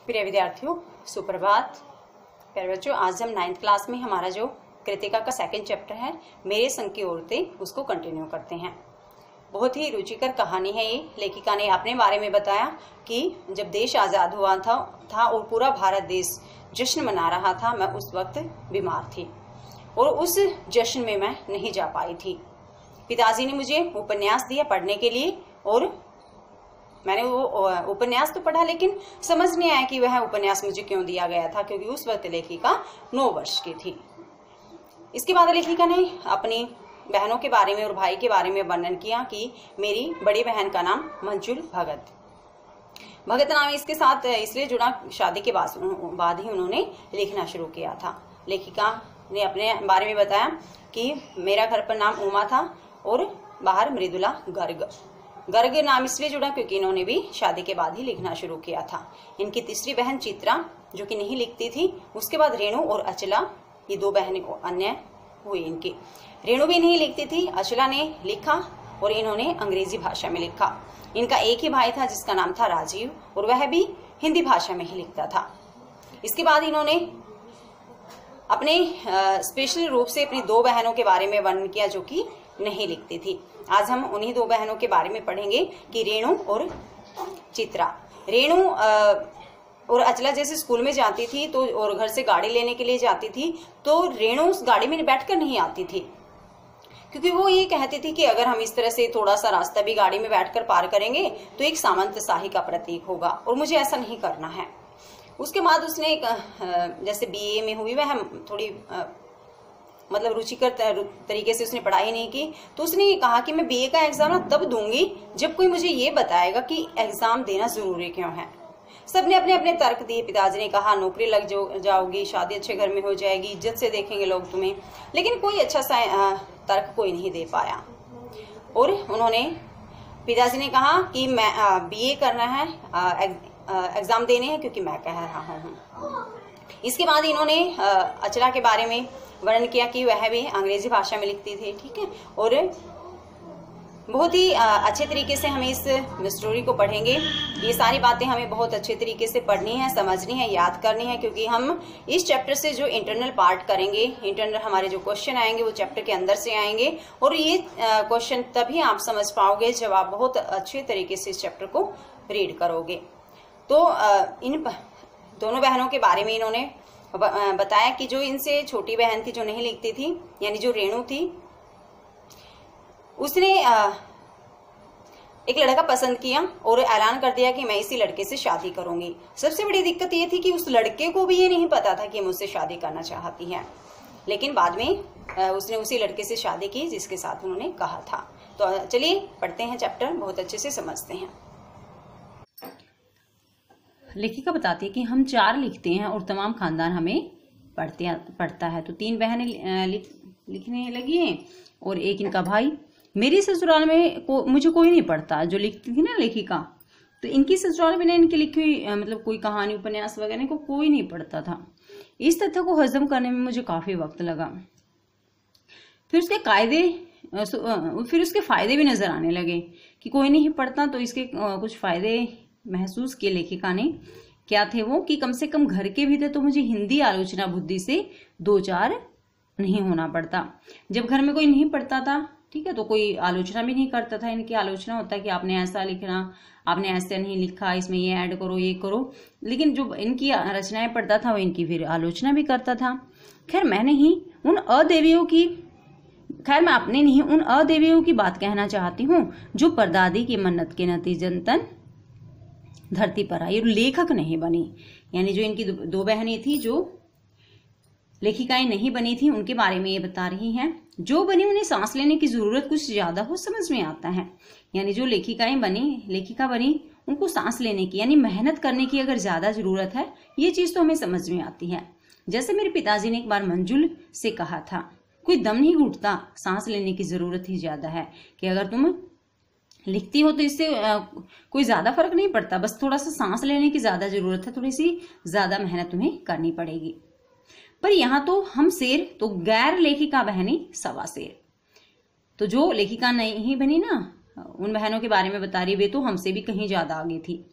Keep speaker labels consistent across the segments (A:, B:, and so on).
A: प्रिय विद्यार्थियों, सुप्रभात। प्यारे बच्चों, आज हम 9th क्लास में हमारा जो कृतिका का सेकंड चैप्टर है मेरे संग की औरतें, उसको कंटिन्यू करते हैं। बहुत ही रुचिकर कहानी है ये। लेखिका ने अपने बारे में बताया कि जब देश आज़ाद हुआ था और पूरा भारत देश जश्न मना रहा था, मैं उस वक्त बीमार थी और उस जश्न में मैं नहीं जा पाई थी। पिताजी ने मुझे उपन्यास दिया पढ़ने के लिए और मैंने वो उपन्यास तो पढ़ा, लेकिन समझ नहीं आया कि वह उपन्यास मुझे क्यों दिया गया था, क्योंकि उस वक्त लेखिका 9 वर्ष की थी। इसके बाद लेखिका ने अपनी बहनों के बारे में और भाई के बारे में वर्णन किया कि मेरी बड़ी बहन का नाम मंजुल भगत नाम इसके साथ इसलिए जुड़ा, शादी के बाद ही उन्होंने लिखना शुरू किया था। लेखिका ने अपने बारे में बताया कि मेरा घर पर नाम उमा था और बाहर मृदुला गर्ग नाम इसलिए जुड़ा क्योंकि इन्होंने भी शादी के बाद ही लिखना शुरू किया था। इनकी तीसरी बहन चित्रा जो कि नहीं लिखती थी। उसके बाद रेणु और अचला, ये 2 बहनें अन्य हुई इनकी। रेणु भी नहीं लिखती थी, अचला ने लिखा और इन्होंने अंग्रेजी भाषा में लिखा। इनका एक ही भाई था जिसका नाम था राजीव और वह भी हिंदी भाषा में ही लिखता था। इसके बाद इन्होंने अपने स्पेशल रूप से अपनी 2 बहनों के बारे में वर्णन किया जो कि नहीं लिखती थी। आज हम उन्हीं 2 बहनों के बारे में पढ़ेंगे कि रेणु और चित्रा। रेणु और अचला जैसे स्कूल में जाती थी तो और घर से गाड़ी लेने के लिए जाती थी, तो रेणु उस गाड़ी में बैठकर नहीं आती थी, क्योंकि वो ये कहती थी कि अगर हम इस तरह से थोड़ा सा रास्ता भी गाड़ी में बैठकर पार करेंगे तो एक सामंतशाही का प्रतीक होगा और मुझे ऐसा नहीं करना है। उसके बाद उसने एक जैसे बीए में हुई, वह थोड़ी मतलब रुचिकर तरीके से उसने पढ़ाई नहीं की, तो उसने ये कहा कि मैं बीए का एग्जाम तब दूंगी जब कोई मुझे ये बताएगा कि एग्जाम देना जरूरी क्यों है। सबने अपने अपने तर्क दिए। पिताजी ने कहा नौकरी लग जाओगी, शादी अच्छे घर में हो जाएगी, इज्जत से देखेंगे लोग तुम्हें, लेकिन कोई अच्छा सा तर्क कोई नहीं दे पाया। और उन्होंने पिताजी ने कहा कि मैं बीए करना है, एग्जाम देने हैं क्योंकि मैं कह रहा हूँ। इसके बाद इन्होंने अचला के बारे में वर्णन किया कि वह भी अंग्रेजी भाषा में लिखती थी, ठीक है। और बहुत ही अच्छे तरीके से हमें इस स्टोरी को पढ़ेंगे। ये सारी बातें हमें बहुत अच्छे तरीके से पढ़नी है, समझनी है, याद करनी है, क्योंकि हम इस चैप्टर से जो इंटरनल पार्ट करेंगे, इंटरनल हमारे जो क्वेश्चन आएंगे वो चैप्टर के अंदर से आएंगे और ये क्वेश्चन तभी आप समझ पाओगे जब आप बहुत अच्छे तरीके से इस चैप्टर को रीड करोगे। तो इन दोनों बहनों के बारे में इन्होंने बताया कि जो इनसे छोटी बहन थी जो नहीं लिखती थी, यानी जो रेणु थी, उसने एक लड़का पसंद किया और ऐलान कर दिया कि मैं इसी लड़के से शादी करूंगी। सबसे बड़ी दिक्कत ये थी कि उस लड़के को भी ये नहीं पता था कि मुझसे शादी करना चाहती है, लेकिन बाद में उसने उसी लड़के से शादी की जिसके साथ उन्होंने कहा था। तो चलिए पढ़ते हैं चैप्टर, बहुत अच्छे से समझते हैं।
B: लेखिका बताती है कि हम 4 लिखते हैं और तमाम खानदान हमें पढ़ता है। तो 3 बहनें लिखने लगी हैं और एक इनका भाई। मेरी ससुराल में मुझे कोई नहीं पढ़ता, जो लिखती थी ना लेखिका, तो इनकी ससुराल में इनकी लिखी हुई मतलब कोई कहानी उपन्यास वगैरह को कोई नहीं पढ़ता था। इस तथ्य को हजम करने में मुझे काफी वक्त लगा। फिर उसके फायदे भी नजर आने लगे कि कोई नहीं पढ़ता, तो इसके कुछ फायदे महसूस किए लेखिका ने। क्या थे वो कि कम से कम घर के भीतर तो मुझे हिंदी आलोचना बुद्धि से 2-4 नहीं होना पड़ता। जब घर में कोई नहीं पढ़ता था, ठीक है, तो कोई आलोचना भी नहीं करता था। इनकी आलोचना होता है कि आपने ऐसा लिखना, आपने ऐसे नहीं लिखा, इसमें ये ऐड करो, ये करो, लेकिन जो इनकी रचनाएं पढ़ता था वो इनकी फिर आलोचना भी करता था। खैर मैं अपने नहीं उन अदेवियों की बात कहना चाहती हूँ जो परदादी की मन्नत के नतीजतन धरती पर आई और लेखक नहीं बनी। यानी जो इनकी 2 बहनें थी जो लेखिकाएं नहीं बनी थी, उनके बारे में ये बता रही हैं। जो बनी उन्हें सांस लेने की जरूरत कुछ ज्यादा हो समझ में आता है। यानी जो लेखिका बनी उनको सांस लेने की यानी मेहनत करने की अगर ज्यादा जरूरत है, ये चीज तो हमें समझ में आती है। जैसे मेरे पिताजी ने एक बार मंजुल से कहा था, कोई दम नहीं घुटता, सांस लेने की जरूरत ही ज्यादा है, कि अगर तुम लिखती हो तो इससे कोई ज्यादा फर्क नहीं पड़ता, बस थोड़ा सा सांस लेने की ज्यादा जरूरत है, थोड़ी सी ज्यादा मेहनत तुम्हें करनी पड़ेगी। पर यहाँ तो हम शेर, तो गैर लेखिका बहनी 1.25 शेर। तो जो लेखिका नहीं बनी ना, उन बहनों के बारे में बता रही, वे तो हमसे भी कहीं ज्यादा आगे थी।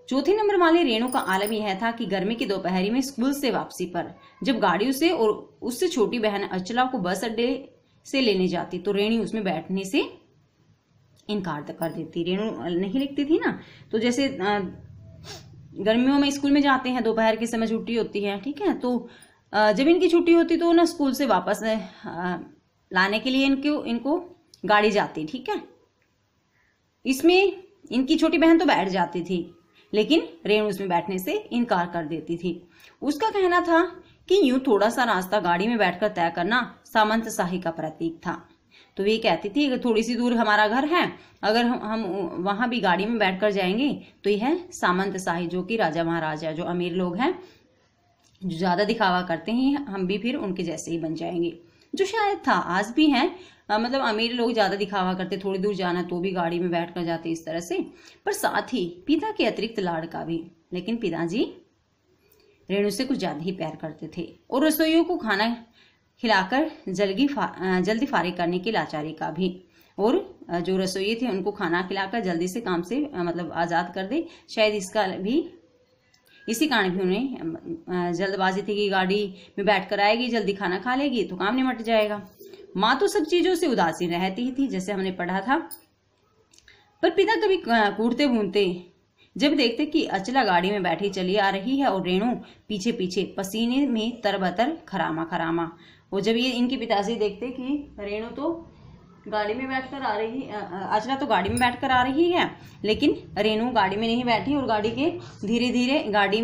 B: चौथे नंबर वाले रेणु का आलम यह था कि गर्मी की दोपहरी में स्कूल से वापसी पर जब गाड़ी उसे और उससे छोटी बहन अचला को बस अड्डे से लेने जाती तो रेणु उसमें बैठने से इनकार कर देती। रेणु नहीं लिखती थी ना, तो जैसे गर्मियों में स्कूल में जाते हैं, दोपहर के समय छुट्टी होती है, ठीक है, तो जब इनकी छुट्टी होती तो ना स्कूल से वापस लाने के लिए इनको गाड़ी जाती, ठीक है। इसमें इनकी छोटी बहन तो बैठ जाती थी, लेकिन रेणु उसमें बैठने से इनकार कर देती थी। उसका कहना था कि यूं थोड़ा सा रास्ता गाड़ी में बैठकर तय करना सामंतशाही का प्रतीक था। तो वे कहती थी कि थोड़ी सी दूर हमारा घर है, अगर हम वहां भी गाड़ी में बैठकर जाएंगे तो यह सामंतशाही, जो कि राजा महाराजा जो अमीर लोग हैं, जो ज्यादा दिखावा करते हैं, हम भी फिर उनके जैसे ही बन जाएंगे, जो शायद था, आज भी हैं। मतलब अमीर लोग ज्यादा दिखावा करते, थोड़ी दूर जाना तो भी गाड़ी में बैठकर जाते इस तरह से, पर साथ ही पिता के अतिरिक्त लाड़ का भी। लेकिन पिताजी रेणु से कुछ ज्यादा ही प्यार करते थे और रसोइयों को खाना खिलाकर जल्दी फारिग करने की लाचारी का भी। और जो रसोई थे उनको खाना खिलाकर जल्दी से काम से मतलब आजाद कर दे, शायद इसी कारण भी उन्हें जल्दबाजी थी कि गाड़ी में बैठकर आएगी, जल्दी खाना खा लेगी तो काम निमट जाएगा। माँ तो सब चीजों से उदासीन रहती ही थी, जैसे हमने पढ़ा था, पर पिता कभी कूटते भूनते जब देखते कि अचला गाड़ी में बैठी चली आ रही है और रेणु पीछे पीछे पसीने में तरबतर खरामा। और जब ये इनके पिताजी देखते कि रेणु तो गाड़ी में बैठकर आ रही, अचला तो गाड़ी में बैठकर आ रही है, लेकिन रेणु गाड़ी में नहीं बैठी और गाड़ी के धीरे धीरे गाड़ी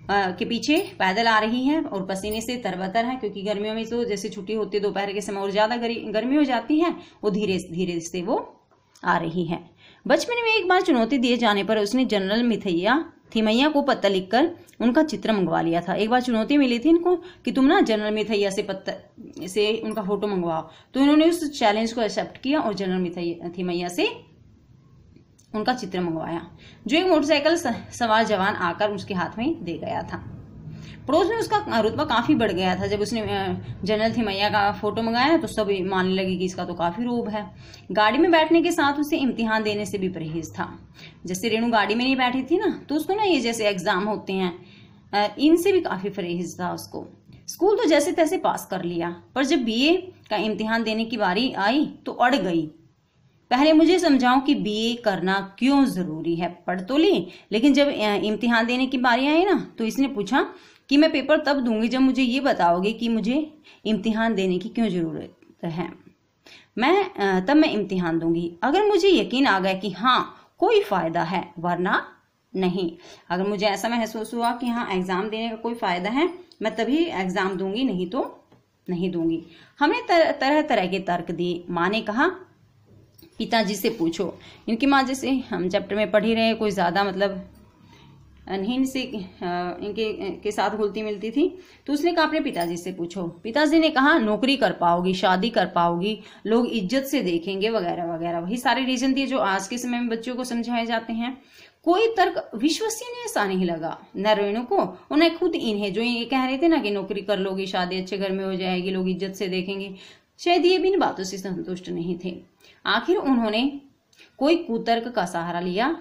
B: के पीछे पैदल आ रही है और पसीने से तरबतर है, क्योंकि गर्मियों में तो जैसे छुट्टी होती है दोपहर के समय और ज्यादा गर्मी हो जाती है, वो धीरे धीरे से वो आ रही है। बचपन में एक बार चुनौती दिए जाने पर उसने जनरल थिमैया को पत्र लिखकर उनका चित्र मंगवा लिया था। एक बार चुनौती मिली थी इनको कि तुम ना जनरल मिथैया से उनका फोटो मंगवाओ, तो इन्होंने उस चैलेंज को एक्सेप्ट किया और जनरल थिमैया से उनका चित्र मंगवाया, जो एक मोटरसाइकिल सवार जवान आकर उसके हाथ में दे गया था। पड़ोस में उसका रुतबा काफी बढ़ गया था। जब उसने जनरल थिमैया का फोटो मंगाया तो सब मानने लगी कि इसका तो काफी रोब है। गाड़ी में बैठने के साथ उसे इम्तिहान देने से भी परहेज था। जैसे रेणु गाड़ी में नहीं बैठी थी ना, तो उसको ना ये जैसे एग्जाम होते हैं, इनसे भी काफी परहेज था उसको। स्कूल तो जैसे तैसे पास कर लिया, पर जब बीए का इम्तिहान देने की बारी आई तो अड़ गई। पहले मुझे समझाओ कि बीए करना क्यों जरूरी है। पढ़ तो ली, लेकिन जब इम्तिहान देने की बारी आई ना तो इसने पूछा कि मैं पेपर तब दूंगी जब मुझे ये बताओगे कि मुझे इम्तिहान देने की क्यों जरूरत है। तब मैं इम्तिहान दूंगी, अगर मुझे यकीन आ गया कि हाँ कोई फायदा है, वरना नहीं। अगर मुझे ऐसा महसूस हुआ कि हाँ एग्जाम देने का कोई फायदा है, मैं तभी एग्जाम दूंगी, नहीं तो नहीं दूंगी। हमने तरह तरह के तर्क दिए। माँ ने कहा पिताजी से पूछो। इनकी माँ जैसे हम चैप्टर में पढ़ ही रहे, कोई ज्यादा मतलब नहीं इनसे इनके साथ घुलती मिलती थी, तो उसने कहा अपने पिताजी से पूछो। पिताजी ने कहा नौकरी कर पाओगी, शादी कर पाओगी, लोग इज्जत से देखेंगे, वगैरह वगैरह। वही सारे रीजन दिए जो आज के समय में बच्चों को समझाए जाते हैं। कोई तर्क विश्वसनीय ऐसा नहीं लगा, न रेणु को और न खुद इन्हें, जो ये कह रहे थे ना कि नौकरी कर लोगी, शादी अच्छे घर में हो जाएगी, लोग इज्जत से देखेंगे। शायद ये भी इन बातों से संतुष्ट नहीं थे। आखिर उन्होंने कोई कुतर्क का सहारा लिया,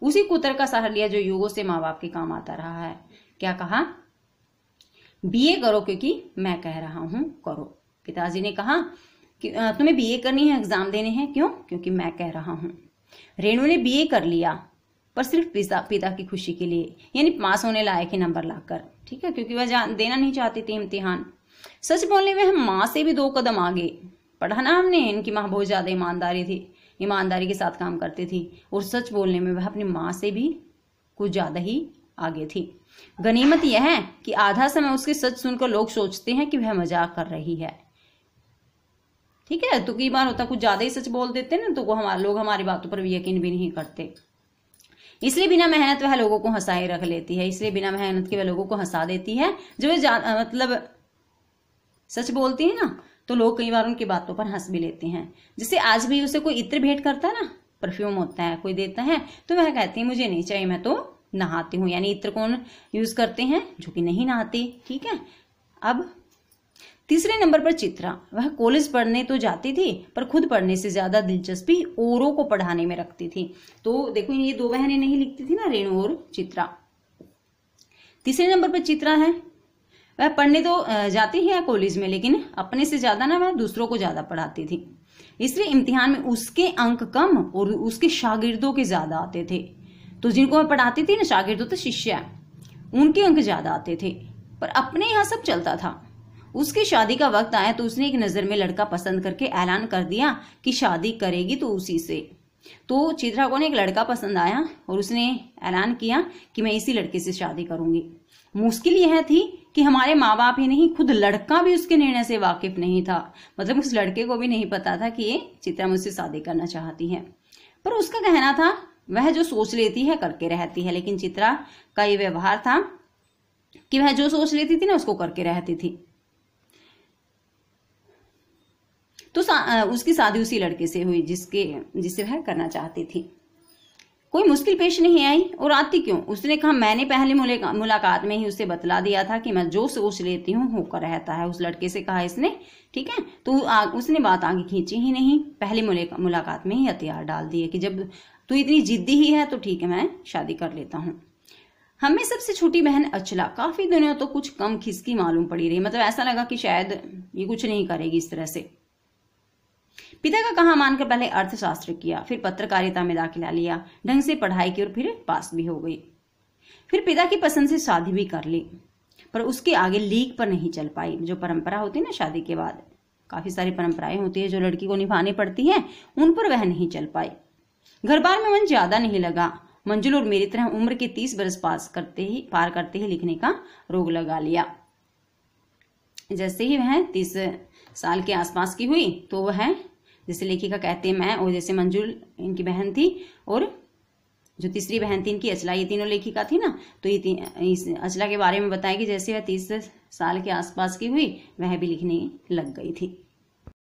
B: उसी कुतर्क का सहारा लिया जो युगों से माँ बाप के काम आता रहा है। क्या कहा? बीए करो क्योंकि मैं कह रहा हूं करो। पिताजी ने कहा कि तुम्हें बीए करनी है, एग्जाम देने हैं। क्यों? क्योंकि मैं कह रहा हूं। रेणु ने बीए कर लिया, पर सिर्फ पिता की खुशी के लिए, यानी पास होने लायक ही नंबर लाकर, ठीक है, क्योंकि वह देना नहीं चाहती थी इम्तिहान। सच बोलने में हम माँ से भी 2 कदम आगे पढ़ा ना हमने। इनकी माँ बहुत ज्यादा ईमानदारी के साथ काम करती थी, और सच बोलने में वह अपनी माँ से भी कुछ ज्यादा ही आगे थी। गनीमत यह है कि आधा समय उसके सच सुनकर लोग सोचते हैं कि वह मजाक कर रही है, ठीक है। तो कई बार होता कुछ ज्यादा ही सच बोल देते ना, तो लोग हमारी बातों पर यकीन भी नहीं करते। इसलिए बिना मेहनत वह लोगों को हंसाए रख लेती है, इसलिए बिना मेहनत के वह लोगों को हंसा देती है। जो मतलब सच बोलती है ना, तो लोग कई बार उनकी बातों पर हंस भी लेते हैं। जैसे आज भी उसे कोई इत्र भेंट करता है ना, परफ्यूम होता है, कोई देता है, तो वह कहती है मुझे नहीं चाहिए, मैं तो नहाती हूँ। यानी इत्र कौन यूज करते हैं? जो कि नहीं नहाते, ठीक है। अब तीसरे नंबर पर चित्रा, वह कॉलेज पढ़ने तो जाती थी पर खुद पढ़ने से ज्यादा दिलचस्पी औरों को पढ़ाने में रखती थी। तो देखो ये दो बहनें नहीं लिखती थी ना, रेणु और चित्रा। तीसरे नंबर पर चित्रा है, वह पढ़ने तो जाती है कॉलेज में, लेकिन अपने से ज्यादा ना वह दूसरों को ज्यादा पढ़ाती थी, इसलिए इम्तिहान में उसके अंक कम और उसके शागिर्दों के ज्यादा आते थे। तो जिनको वह पढ़ाती थी ना, शागिर्दों तो शिष्य, उनके अंक ज्यादा आते थे, पर अपने यहाँ सब चलता था। उसकी शादी का वक्त आया तो उसने एक नजर में लड़का पसंद करके ऐलान कर दिया कि शादी करेगी तो उसी से। तो चित्रा को एक लड़का पसंद आया और उसने ऐलान किया कि मैं इसी लड़के से शादी करूंगी। मुश्किल यह थी कि हमारे माँ बाप ही नहीं, खुद लड़का भी उसके निर्णय से वाकिफ नहीं था। मतलब उस लड़के को भी नहीं पता था कि ये चित्रा मुझसे शादी करना चाहती है, पर उसका कहना था वह जो सोच लेती है करके रहती है। लेकिन चित्रा का ये व्यवहार था कि वह जो सोच लेती थी ना उसको करके रहती थी। तो उसकी शादी उसी लड़के से हुई जिससे वह करना चाहती थी। कोई मुश्किल पेश नहीं आई, और आती क्यों? उसने कहा मैंने पहली मुलाकात में ही उसे बतला दिया था कि मैं जो सोच लेती हूँ होकर रहता है। उस लड़के से कहा इसने, ठीक है। तो उसने बात आगे खींची ही नहीं, पहली मुलाकात में ही हथियार डाल दिए कि जब तू इतनी जिद्दी ही है तो ठीक है, मैं शादी कर लेता हूँ। हमें सबसे छोटी बहन अचला काफी दिनों तो कुछ कम खिसकी मालूम पड़ी रही। मतलब ऐसा लगा कि शायद ये कुछ नहीं करेगी इस तरह से। पिता का कहा मानकर पहले अर्थशास्त्र किया, फिर पत्रकारिता में दाखिला लिया, ढंग से पढ़ाई की और फिर पास भी हो गई। फिर पिता की पसंद से शादी भी कर ली, पर उसके आगे लीक पर नहीं चल पाई। जो परंपरा होती है ना शादी के बाद, काफी सारी परंपराएं होती है जो लड़की को निभानी पड़ती है, उन पर वह नहीं चल पाई। घर बार में मन ज्यादा नहीं लगा। मंजुल और मेरी तरह उम्र के 30 बरस पार करते ही लिखने का रोग लगा लिया। जैसे ही वह 30 साल के आसपास की हुई तो वह, जैसे लेखिका कहते हैं मैं, और जैसे मंजुल इनकी बहन थी और जो तीसरी बहन थी इनकी अचला, ये तीनों लेखिका थी ना, तो ये इस अचला के बारे में बताया कि जैसे वह 30 साल के आसपास की हुई वह भी लिखने लग गई थी।